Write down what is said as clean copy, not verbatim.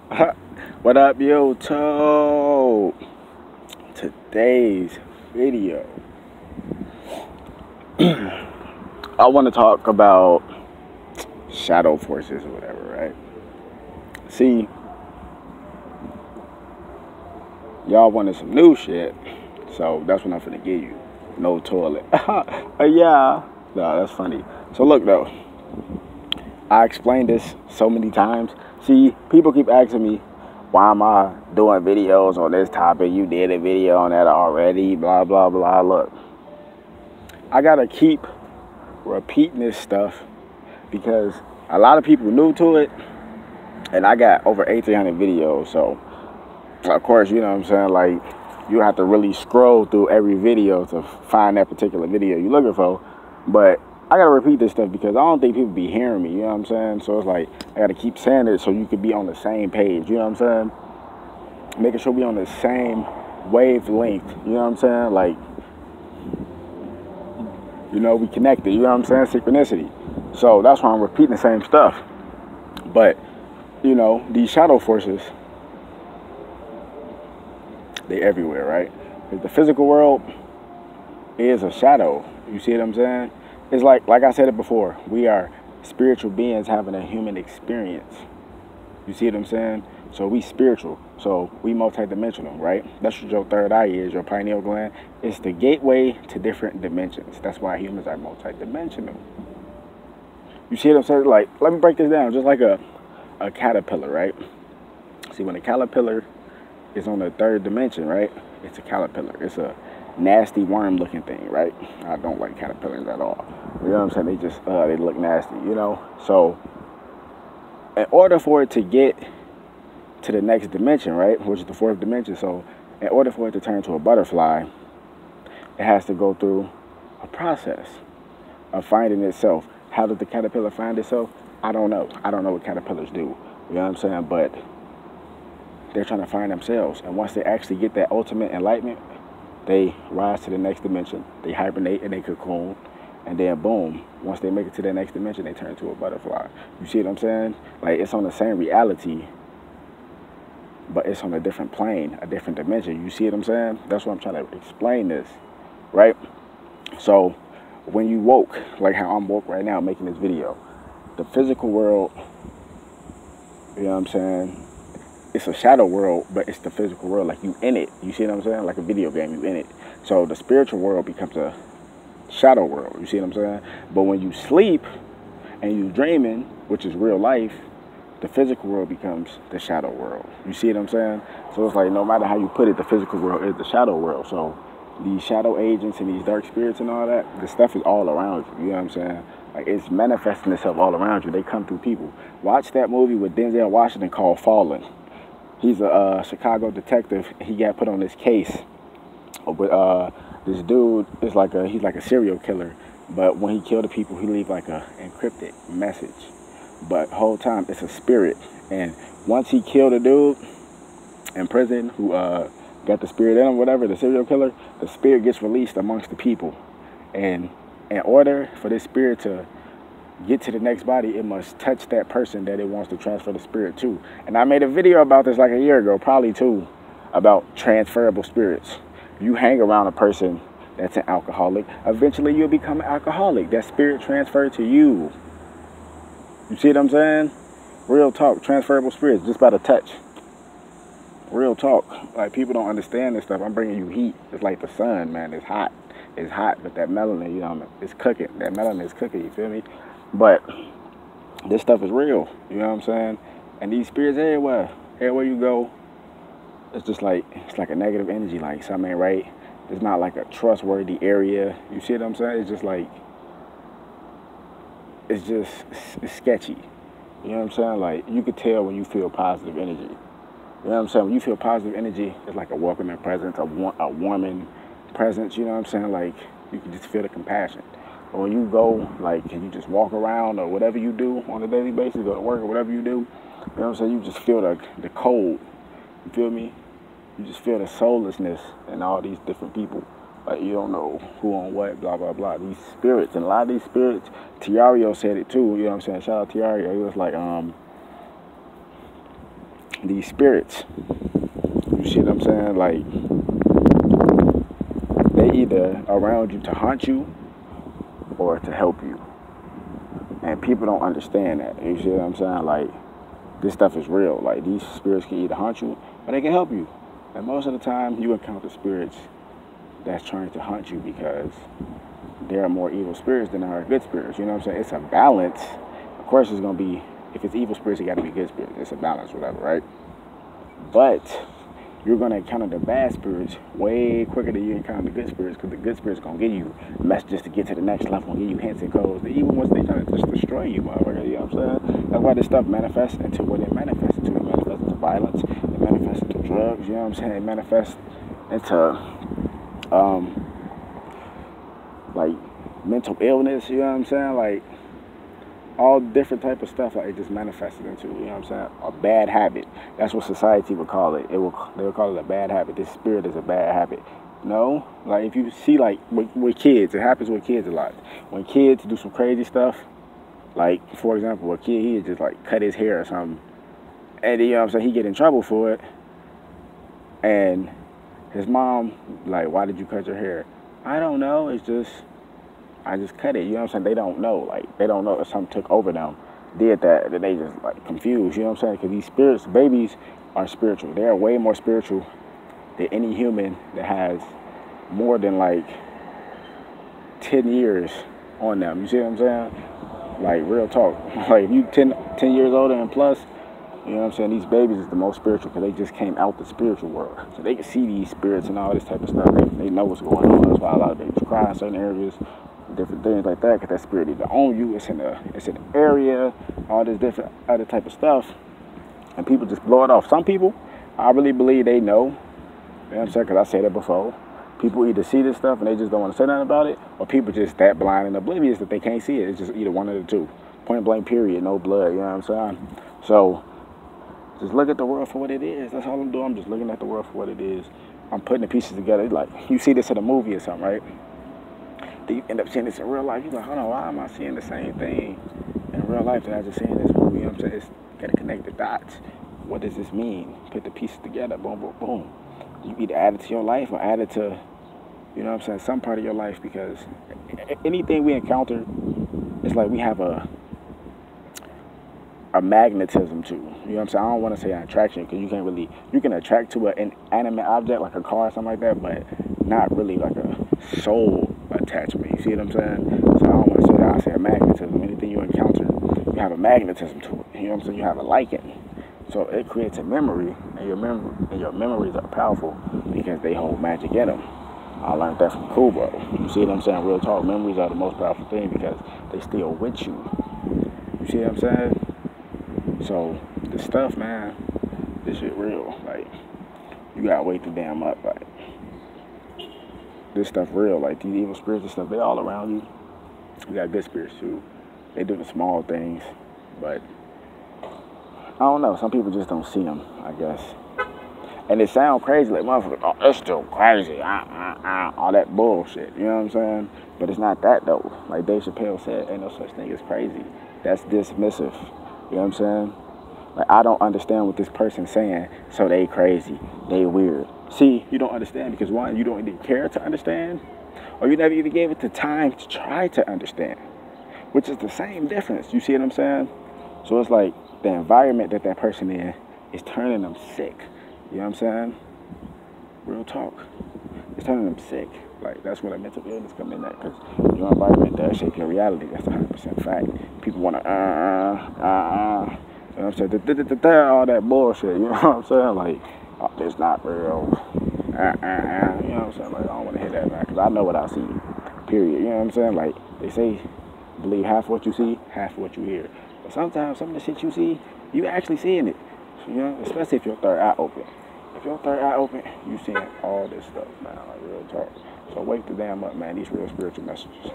What up, YouTube? Today's video, I want to talk about shadow forces or whatever, right? See, y'all wanted some new shit, so that's what I'm finna give you. No toilet. Yeah. No, that's funny. So look though, I explained this so many times. See, people keep asking me, why am I doing videos on this topic? You did a video on that already, blah, blah, blah. Look, I gotta keep repeating this stuff because a lot of people new to it, and I got over 1,800 videos. So, of course, you know what I'm saying? Like, you have to really scroll through every video to find that particular video you're looking for. But I gotta repeat this stuff because I don't think people be hearing me, you know what I'm saying? So it's like, I gotta keep saying it so you could be on the same page, you know what I'm saying? Making sure we on the same wavelength, you know what I'm saying? Like, you know, we connected, you know what I'm saying? Synchronicity. So that's why I'm repeating the same stuff. But, you know, these shadow forces, they everywhere, right? Because the physical world is a shadow. You see what I'm saying? It's like I said it before, we are spiritual beings having a human experience. You see what I'm saying? So we spiritual. So we multidimensional, right? That's what your third eye is, your pineal gland. It's the gateway to different dimensions. That's why humans are multidimensional. You see what I'm saying? Like, let me break this down. Just like a caterpillar, right? See, when a caterpillar is on the third dimension, right? It's a caterpillar. It's a nasty worm looking thing, right? I don't like caterpillars at all. You know what I'm saying? They just, they look nasty, you know? So, in order for it to get to the next dimension, right, which is the fourth dimension, so in order for it to turn into a butterfly, it has to go through a process of finding itself. How does the caterpillar find itself? I don't know. I don't know what caterpillars do. You know what I'm saying? But they're trying to find themselves. And once they actually get that ultimate enlightenment, they rise to the next dimension. They hibernate and they cocoon. And then boom, once they make it to the next dimension, they turn into a butterfly. You see what I'm saying? Like, it's on the same reality, but it's on a different plane, a different dimension. You see what I'm saying? That's what I'm trying to explain this, right? So when you woke, like how I'm woke right now making this video, the physical world, you know what I'm saying? It's a shadow world, but it's the physical world. Like, you in it. You see what I'm saying? Like a video game, you in it. So the spiritual world becomes a shadow world. You see what I'm saying? But when you sleep and you dreaming, which is real life, the physical world becomes the shadow world. You see what I'm saying? So it's like, no matter how you put it, the physical world is the shadow world. So these shadow agents and these dark spirits and all that, the stuff is all around you. You know what I'm saying? Like, it's manifesting itself all around you. They come through people. Watch that movie with Denzel Washington called Fallen. He's a Chicago detective. He got put on this case with this dude is like he's like a serial killer. But when he killed the people, he leave like a encrypted message. But the whole time it's a spirit. And once he killed a dude in prison who got the spirit in him, whatever, the serial killer, the spirit gets released amongst the people. And in order for this spirit to get to the next body, it must touch that person that it wants to transfer the spirit to. And I made a video about this like a year ago, probably two, about transferable spirits. You hang around a person that's an alcoholic, eventually you'll become an alcoholic. That spirit transferred to you. You see what I'm saying? Real talk, transferable spirits, just by the touch. Real talk. Like, people don't understand this stuff. I'm bringing you heat. It's like the sun, man. It's hot. It's hot, but that melanin, you know, it's cooking. That melanin is cooking, you feel me? But this stuff is real, you know what I'm saying? And these spirits everywhere. Everywhere you go, it's just like, it's like a negative energy, like something ain't right. It's not like a trustworthy area. You see what I'm saying? It's just like, it's sketchy. You know what I'm saying? Like, you could tell when you feel positive energy. You know what I'm saying? When you feel positive energy, it's like a welcoming presence, a warming presence, you know what I'm saying? Like, you can just feel the compassion. But when you go, like, and you just walk around or whatever you do on a daily basis, go to work or whatever you do, you know what I'm saying? You just feel the cold. You feel me? You just feel the soullessness in all these different people. Like, you don't know who on what, blah, blah, blah. These spirits, and a lot of these spirits, Tiario said it too, you know what I'm saying? Shout out Tiario. He was like, these spirits, you see what I'm saying? Like, they either around you to haunt you or to help you. And people don't understand that. You see what I'm saying? Like, this stuff is real. Like, these spirits can either haunt you or they can help you. And most of the time, you encounter spirits that's trying to haunt you because there are more evil spirits than there are good spirits. You know what I'm saying? It's a balance. Of course, it's going to be, if it's evil spirits, it got to be good spirits. It's a balance, whatever, right? But you're going to encounter the bad spirits way quicker than you encounter the good spirits, because the good spirits going to give you messages to get to the next level and give you hints and codes. The evil ones, they trying to just destroy you, motherfucker. You know what I'm saying? That's why this stuff manifests into what it manifests into. It manifests into violence. It manifests into drugs. You know what I'm saying? It manifests into, like, mental illness. You know what I'm saying? Like, all different type of stuff, like, it just manifested into, you know what I'm saying, a bad habit. That's what society would call it. They would call it a bad habit. This spirit is a bad habit. No, like, if you see, like, with kids, it happens with kids a lot. When kids do some crazy stuff, like, for example, a kid, he'd just, like, cut his hair or something, and, you know what I'm saying, he get in trouble for it, and his mom, like, why did you cut your hair? I don't know, it's just, I just cut it, you know what I'm saying? They don't know, like, they don't know if something took over them, did that they just, like, confused, you know what I'm saying? Because these spirits, babies are spiritual. They're way more spiritual than any human that has more than, like, 10 years on them, you see what I'm saying? Like, real talk. Like, if you 10 years older and plus, you know what I'm saying, these babies is the most spiritual because they just came out the spiritual world. So they can see these spirits and all this type of stuff. They know what's going on. That's why a lot of babies cry in certain areas, different things like that, because that spirit either own you, it's in an area, all this different other type of stuff, and people just blow it off. Some people, I really believe they know, you know what I'm saying, because I said it before. People either see this stuff and they just don't want to say nothing about it, or people just that blind and oblivious that they can't see it. It's just either one of the two. Point blank, period, no blood, you know what I'm saying? So, just look at the world for what it is. That's all I'm doing. I'm just looking at the world for what it is. I'm putting the pieces together. It's like, you see this in a movie or something, right? Then you end up seeing this in real life. You're like, hold on, why am I seeing the same thing in real life that I just seen in this movie? You know what I'm saying? You got to connect the dots. What does this mean? Put the pieces together. Boom, boom, boom. You either add it to your life or add it to, you know what I'm saying, some part of your life, because anything we encounter, it's like we have a magnetism to. You know what I'm saying? I don't want to say an attraction, because you can attract to an inanimate object like a car or something like that, but not really like a soul attachment. You see what I'm saying? So I don't want to say that. I say a magnetism. Anything you encounter, you have a magnetism to it. You know what I'm saying? You have a liking. So it creates a memory, and your memories are powerful because they hold magic in them. I learned that from Kubo. You see what I'm saying? Real talk. Memories are the most powerful thing because they still with you. You see what I'm saying? So, this stuff, man, this shit real. Like, you gotta wake the damn up. Like, this stuff real. Like, these evil spirits and stuff, they all around you. You got good spirits, too. They do the small things, but I don't know. Some people just don't see them, I guess. And it sound crazy, like, motherfucker, oh, that's still crazy, all that bullshit, you know what I'm saying? But it's not that, though. Like Dave Chappelle said, ain't no such thing as crazy. That's dismissive, you know what I'm saying? Like, I don't understand what this person's saying, so they crazy, they weird. See, you don't understand because, one, you don't even care to understand, or you never even gave it the time to try to understand, which is the same difference, you see what I'm saying? So it's like the environment that that person in is turning them sick. You know what I'm saying? Real talk. It's turning them sick. Like, that's where the mental illness come in at, because your environment does shape your reality. That's 100% fact. People want to, you know what I'm saying? All that bullshit, you know what I'm saying? Like, oh, it's not real. You know what I'm saying? Like, I don't want to hear that, man, because I know what I see. Period. You know what I'm saying? Like, they say, believe half what you see, half what you hear. But sometimes some of the shit you see, you actually seeing it. You know, especially if your third eye open. If your third eye open, you seeing all this stuff, man, like real talk. So wake the damn up, man. These real spiritual messages.